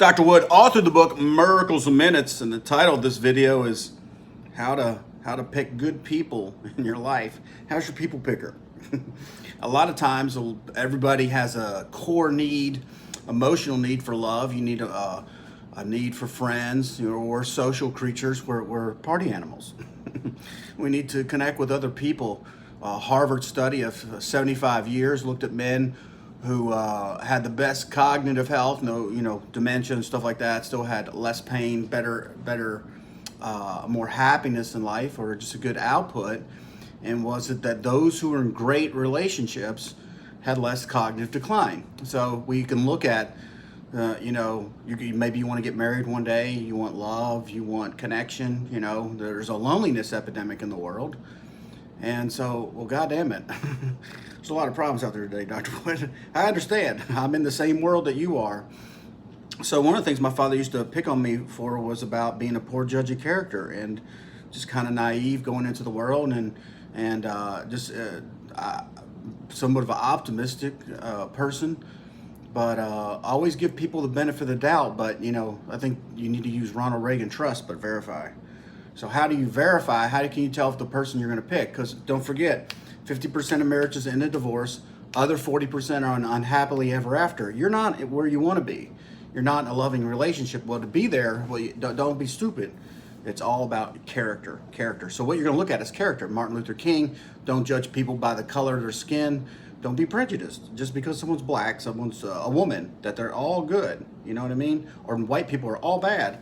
Dr. Wood authored the book Miracles in Minutes, and the title of this video is how to pick good people in your life. How's your people picker? A lot of times everybody has a core need, emotional need for love. You need a need for friends. You know, we're social creatures. We're party animals. We need to connect with other people. Harvard study of 75 years looked at men who had the best cognitive health, no, dementia and stuff like that, still had less pain, better, more happiness in life, or just a good output. And was it that those who were in great relationships had less cognitive decline? So we can look at, maybe you want to get married one day, you want love, you want connection. There's a loneliness epidemic in the world. And so, well, goddamn it. There's a lot of problems out there today, Dr. Wood. I understand. I'm in the same world that you are. So one of the things my father used to pick on me for was about being a poor judge of character and just kind of naive going into the world and somewhat of an optimistic person. But always give people the benefit of the doubt. But, I think you need to use Ronald Reagan, trust but verify. So how do you verify? How can you tell if the person you're going to pick? Because don't forget, 50% of marriages end in divorce. Other 40% are unhappily ever after. You're not where you want to be. You're not in a loving relationship. Well, to be there, don't be stupid. It's all about character. So what you're going to look at is character. Martin Luther King, don't judge people by the color of their skin. Don't be prejudiced. Just because someone's black, someone's a woman, that they're all good. You know what I mean? Or white people are all bad.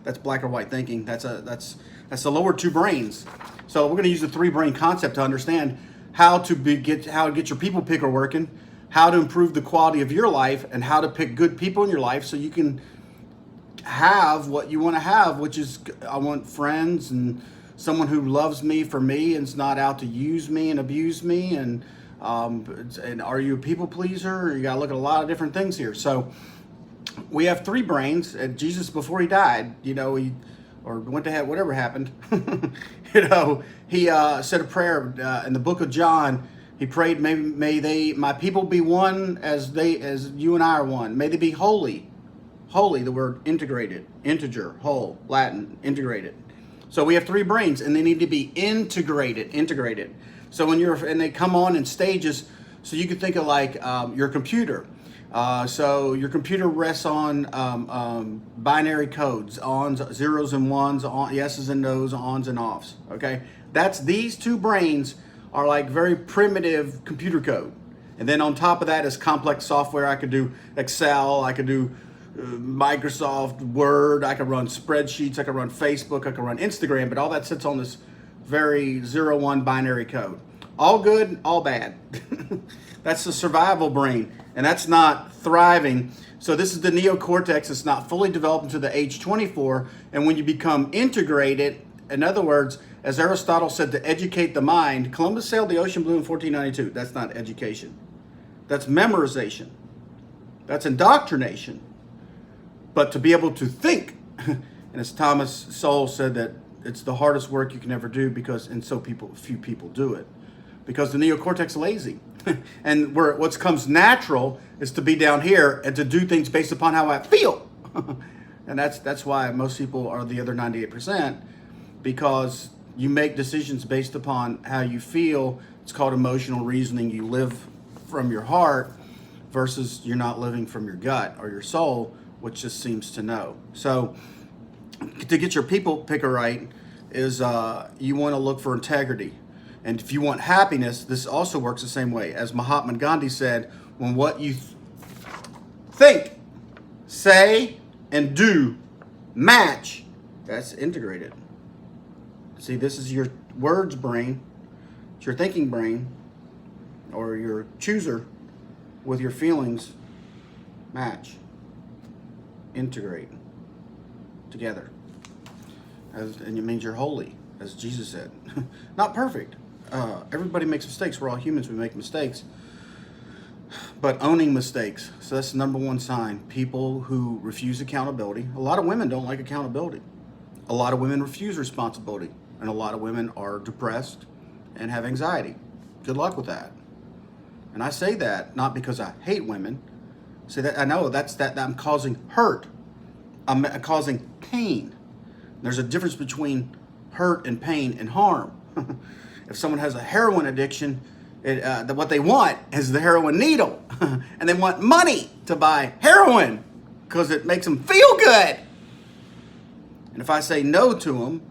That's black or white thinking. That's the lower two brains. So we're going to use the three brain concept to understand how to get your people picker working, how to improve the quality of your life, and how to pick good people in your life so you can have what you want to have, which is I want friends and someone who loves me for me and is not out to use me and abuse me. And are you a people pleaser? You got to look at a lot of different things here. So we have three brains. Jesus, before he died, or went to heaven, whatever happened, he said a prayer in the book of John. He prayed, may my people be one as you and I are one. May they be holy. Holy, the word integrated, integer, whole, Latin, integrated. So we have three brains, and they need to be integrated. So and they come on in stages. So you can think of like your computer. So your computer rests on binary codes, ons, zeros and ones, yeses and nos, ons and offs. Okay, these two brains are like very primitive computer code. And then on top of that is complex software. I could do Excel, I could do Microsoft Word, I could run spreadsheets, I could run Facebook, I could run Instagram, but all that sits on this very 0-1 binary code. All good, all bad. That's the survival brain, and that's not thriving. So this is the neocortex. It's not fully developed until the age 24, and when you become integrated, in other words, as Aristotle said, to educate the mind, Columbus sailed the ocean blue in 1492. That's not education. That's memorization. That's indoctrination. But to be able to think, and as Thomas Sowell said, that it's the hardest work you can ever do because few people do it. Because the neocortex is lazy. And what comes natural is to be down here and to do things based upon how I feel. And that's why most people are the other 98%, because you make decisions based upon how you feel. It's called emotional reasoning. You live from your heart versus you're not living from your gut or your soul, which just seems to know. So to get your people picker right is you want to look for integrity. And if you want happiness, this also works the same way. As Mahatma Gandhi said, when what you think, say, and do match, that's integrated. See, this is your words brain, it's your thinking brain, or your chooser with your feelings match, integrate together. And it means you're holy, as Jesus said. Not perfect. Everybody makes mistakes. We're all humans. We make mistakes. But owning mistakes. So that's the number one sign. People who refuse accountability. A lot of women don't like accountability. A lot of women refuse responsibility. And a lot of women are depressed and have anxiety. Good luck with that. And I say that not because I hate women. I say that I know that I'm causing hurt I'm causing pain. There's a difference between hurt and pain and harm. If someone has a heroin addiction, what they want is the heroin needle. And they want money to buy heroin because it makes them feel good. And if I say no to them,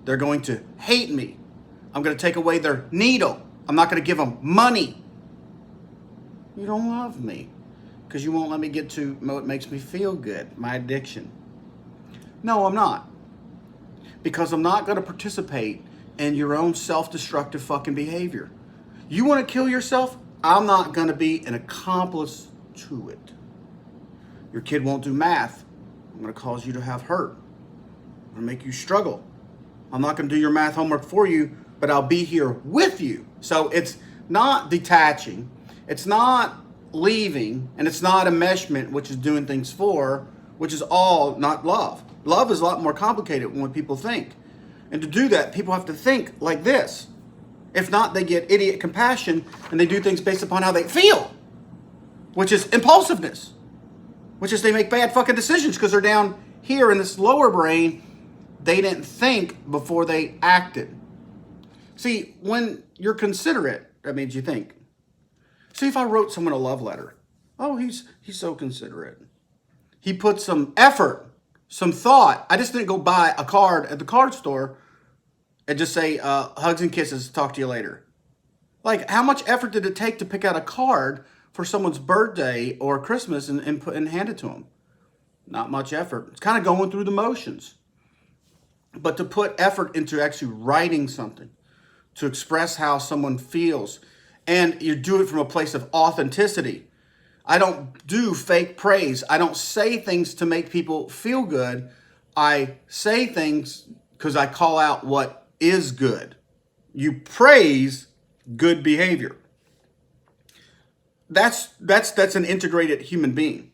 they're going to hate me. I'm going to take away their needle. I'm not going to give them money. You don't love me because you won't let me get to what makes me feel good, my addiction. No, I'm not. Because I'm not going to participate in your own self-destructive fucking behavior. You want to kill yourself? I'm not going to be an accomplice to it. Your kid won't do math. I'm going to cause you to have hurt. I'm going to make you struggle. I'm not going to do your math homework for you, but I'll be here with you. So it's not detaching. It's not leaving. And it's not enmeshment, which is doing things for, which is all not love. Love is a lot more complicated than what people think. And to do that, people have to think like this. If not, they get idiot compassion and they do things based upon how they feel, which is impulsiveness, which is they make bad fucking decisions because they're down here in this lower brain. They didn't think before they acted. See, when you're considerate, that means you think. See, if I wrote someone a love letter, oh, he's so considerate. He put some effort, some thought. I just didn't go buy a card at the card store and just say, hugs and kisses, talk to you later. Like, how much effort did it take to pick out a card for someone's birthday or Christmas and hand it to them? Not much effort. It's kind of going through the motions. But to put effort into actually writing something, to express how someone feels, and you do it from a place of authenticity. I don't do fake praise. I don't say things to make people feel good. I say things because I call out what is good. You praise good behavior. That's an integrated human being.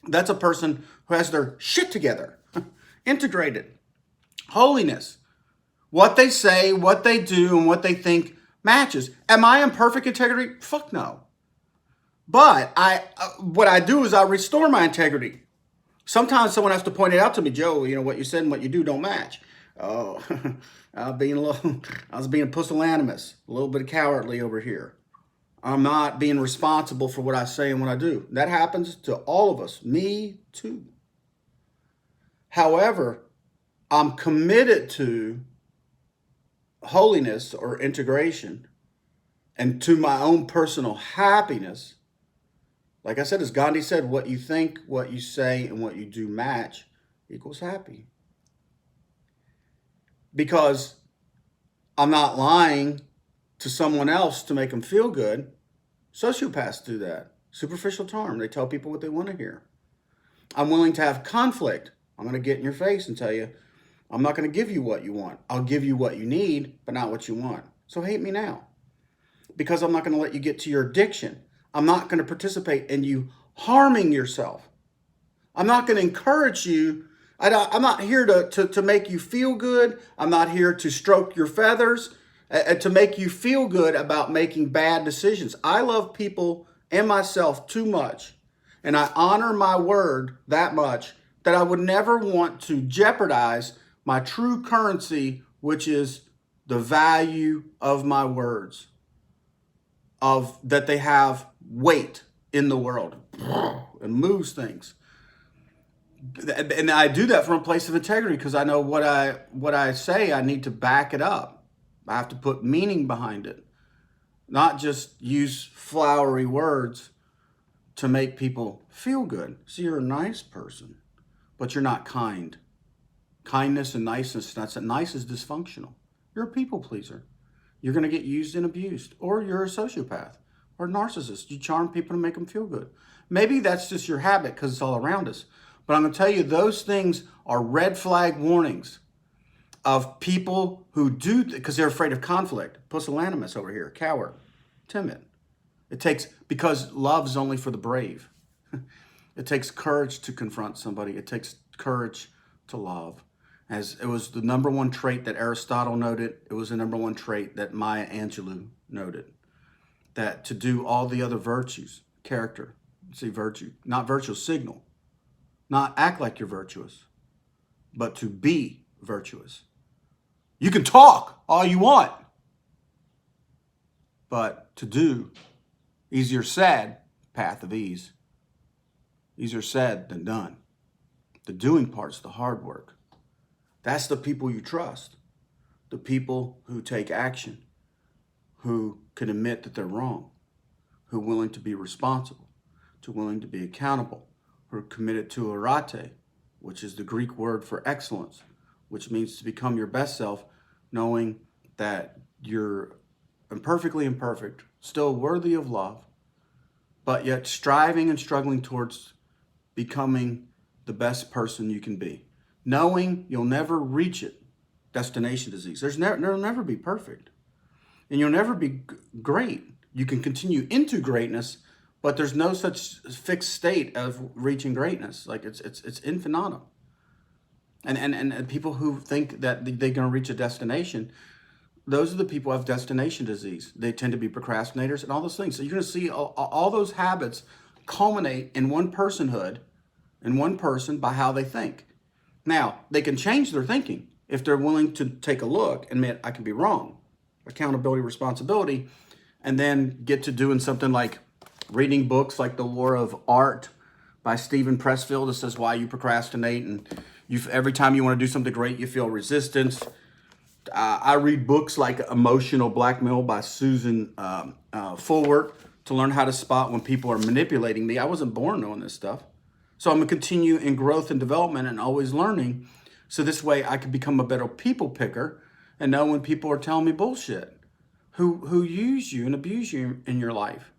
That's a person who has their shit together. Integrated. Holiness. What they say, what they do, and what they think matches. Am I in perfect integrity? Fuck no. But what I do is I restore my integrity. Sometimes someone has to point it out to me, Joe, what you said and what you do don't match. Oh, I was being pusillanimous, a little bit cowardly over here. I'm not being responsible for what I say and what I do. That happens to all of us, me too. However, I'm committed to holiness or integration and to my own personal happiness. Like I said, as Gandhi said, what you think, what you say, and what you do match equals happy. Because I'm not lying to someone else to make them feel good. Sociopaths do that. Superficial charm. They tell people what they want to hear. I'm willing to have conflict. I'm going to get in your face and tell you, I'm not going to give you what you want. I'll give you what you need, but not what you want. So hate me now. Because I'm not going to let you get to your addiction. I'm not going to participate in you harming yourself. I'm not going to encourage you. I'm not here to make you feel good. I'm not here to stroke your feathers, to make you feel good about making bad decisions. I love people and myself too much, and I honor my word that much that I would never want to jeopardize my true currency, which is the value of my words, of that they have weight in the world and moves things. And I do that from a place of integrity because I know what I say, I need to back it up. I have to put meaning behind it, not just use flowery words to make people feel good. See, you're a nice person, but you're not kind. Kindness and niceness, nice is dysfunctional. You're a people pleaser. You're going to get used and abused. Or you're a sociopath or a narcissist. You charm people to make them feel good. Maybe that's just your habit because it's all around us. But I'm going to tell you, those things are red flag warnings of people who do, because they're afraid of conflict. Pusillanimous over here, coward, timid. Because love's only for the brave. It takes courage to confront somebody. It takes courage to love. As it was the number one trait that Aristotle noted, it was the number one trait that Maya Angelou noted. That to do all the other virtues, character, see virtue, not virtue, signal. Not act like you're virtuous, but to be virtuous. You can talk all you want, but to do, easier said, path of ease. Easier said than done. The doing part's the hard work. That's the people you trust. The people who take action, who can admit that they're wrong, who are willing to be responsible, to willing to be accountable, who are committed to arete, which is the Greek word for excellence, which means to become your best self, knowing that you're imperfectly imperfect, still worthy of love, but yet striving and struggling towards becoming the best person you can be. Knowing you'll never reach it, destination disease. There'll never be perfect. And you'll never be great. You can continue into greatness, but there's no such fixed state of reaching greatness. Like it's infinitum. And people who think that they're going to reach a destination, those are the people who have destination disease. They tend to be procrastinators and all those things. So you're going to see all those habits culminate in one personhood, in one person, by how they think. Now, they can change their thinking if they're willing to take a look and admit, I can be wrong. Accountability, responsibility, and then get to doing something like reading books like The War of Art by Stephen Pressfield that says why you procrastinate, and every time you want to do something great, you feel resistance. I read books like Emotional Blackmail by Susan Fulwert to learn how to spot when people are manipulating me. I wasn't born knowing this stuff. So I'm going to continue in growth and development and always learning. So this way I can become a better people picker and know when people are telling me bullshit, who use you and abuse you in your life,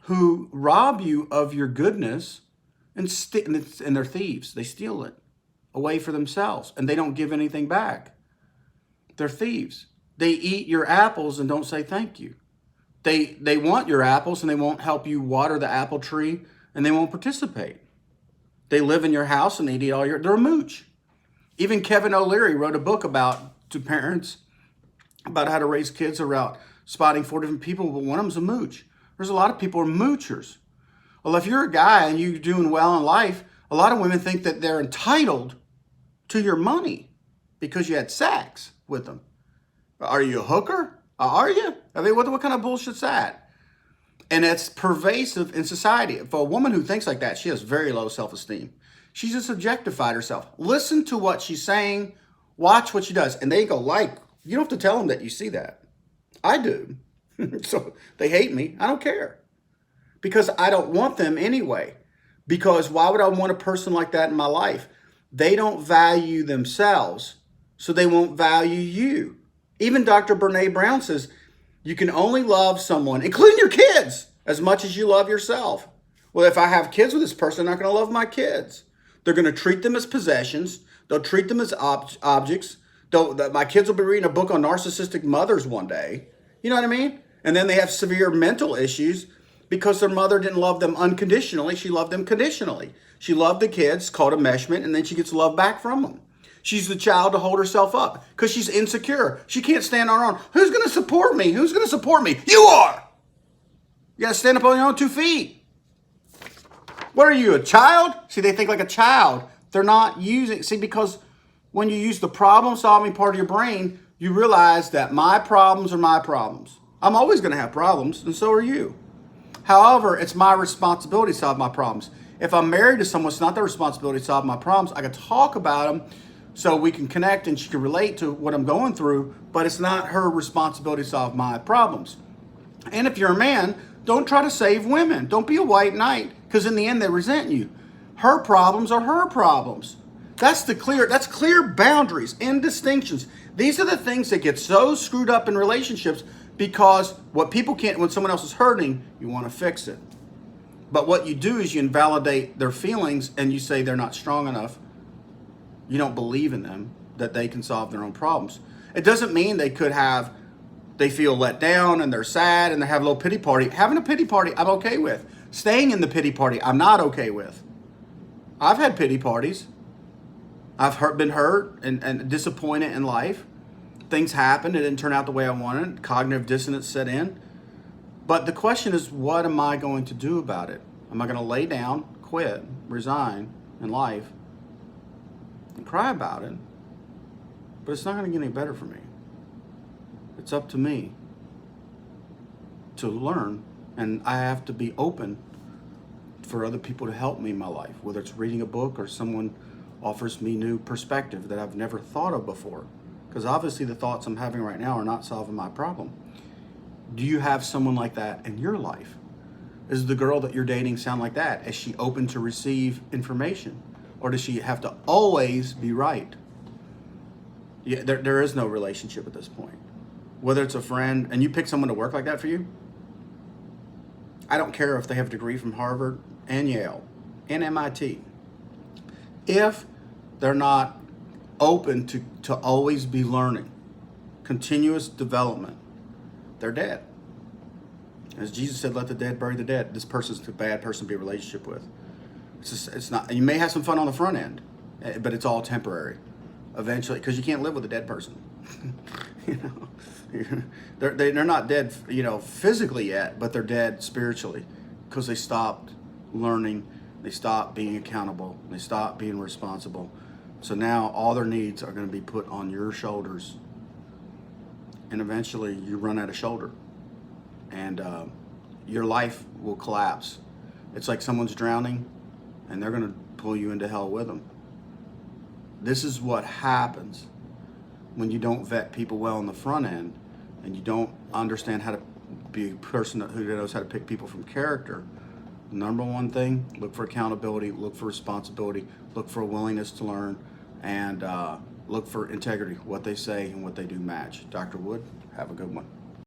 who rob you of your goodness, and they're thieves. They steal it away for themselves, and they don't give anything back. They're thieves. They eat your apples and don't say thank you. They want your apples and they won't help you water the apple tree, and they won't participate. They live in your house and they eat all they're a mooch. Even Kevin O'Leary wrote a book to parents about how to raise kids around spotting 4 different people, but one of them's a mooch. There's a lot of people who are moochers. Well, if you're a guy and you're doing well in life, a lot of women think that they're entitled to your money because you had sex with them. Are you a hooker? Are you? I mean, what kind of bullshit's that? And it's pervasive in society. For a woman who thinks like that, she has very low self-esteem. She's just objectified herself. Listen to what she's saying. Watch what she does. And they go, you don't have to tell them that you see that. I do. So they hate me. I don't care. Because I don't want them anyway. Because why would I want a person like that in my life? They don't value themselves, so they won't value you. Even Dr. Brene Brown says, you can only love someone, including your kids, as much as you love yourself. Well, if I have kids with this person, I'm not going to love my kids. They're going to treat them as possessions. They'll treat them as objects. My kids will be reading a book on narcissistic mothers one day. You know what I mean? And then they have severe mental issues because their mother didn't love them unconditionally. She loved them conditionally. She loved the kids, called enmeshment, and then she gets love back from them. She's the child to hold herself up because she's insecure. She can't stand on her own. Who's going to support me? Who's going to support me? You are. You got to stand up on your own 2 feet. What are you, a child? See, they think like a child. They're not using, because when you use the problem-solving part of your brain, you realize that my problems are my problems. I'm always going to have problems, and so are you. However, it's my responsibility to solve my problems. If I'm married to someone, it's not their responsibility to solve my problems. I can talk about them so we can connect and she can relate to what I'm going through, but it's not her responsibility to solve my problems. And if you're a man, don't try to save women. Don't be a white knight, because in the end they resent you. Her problems are her problems. That's clear boundaries and distinctions. These are the things that get so screwed up in relationships because what people can't, when someone else is hurting, you want to fix it. But what you do is you invalidate their feelings and you say they're not strong enough. You don't believe in them, that they can solve their own problems. It doesn't mean they feel let down and they're sad and they have a little pity party. Having a pity party, I'm okay with. Staying in the pity party, I'm not okay with. I've had pity parties. I've been hurt and disappointed in life. Things happened. It didn't turn out the way I wanted. Cognitive dissonance set in. But the question is, what am I going to do about it? Am I going to lay down, quit, resign? in life and cry about it, but it's not going to get any better for me. It's up to me to learn, and I have to be open for other people to help me in my life, whether it's reading a book or someone offers me new perspective that I've never thought of before. Because obviously the thoughts I'm having right now are not solving my problem. Do you have someone like that in your life? Is the girl that you're dating sound like that? Is she open to receive information? Or does she have to always be right? Yeah, there is no relationship at this point. Whether it's a friend, and you pick someone to work like that for you, I don't care if they have a degree from Harvard and Yale and MIT. If they're not open to always be learning, continuous development, they're dead. As Jesus said, let the dead bury the dead. This person's a bad person to be in a relationship with. It's not. You may have some fun on the front end, but it's all temporary. Eventually, because you can't live with a dead person. You know, they're not dead, physically yet, but they're dead spiritually, because they stopped learning, they stopped being accountable, they stopped being responsible. So now all their needs are going to be put on your shoulders, and eventually you run out of shoulder, and your life will collapse. It's like someone's drowning, and they're going to pull you into hell with them. This is what happens when you don't vet people well on the front end, and you don't understand how to be a person who knows how to pick people from character. Number one thing, look for accountability, look for responsibility, look for a willingness to learn, and look for integrity. What they say and what they do match. Dr. Wood, have a good one.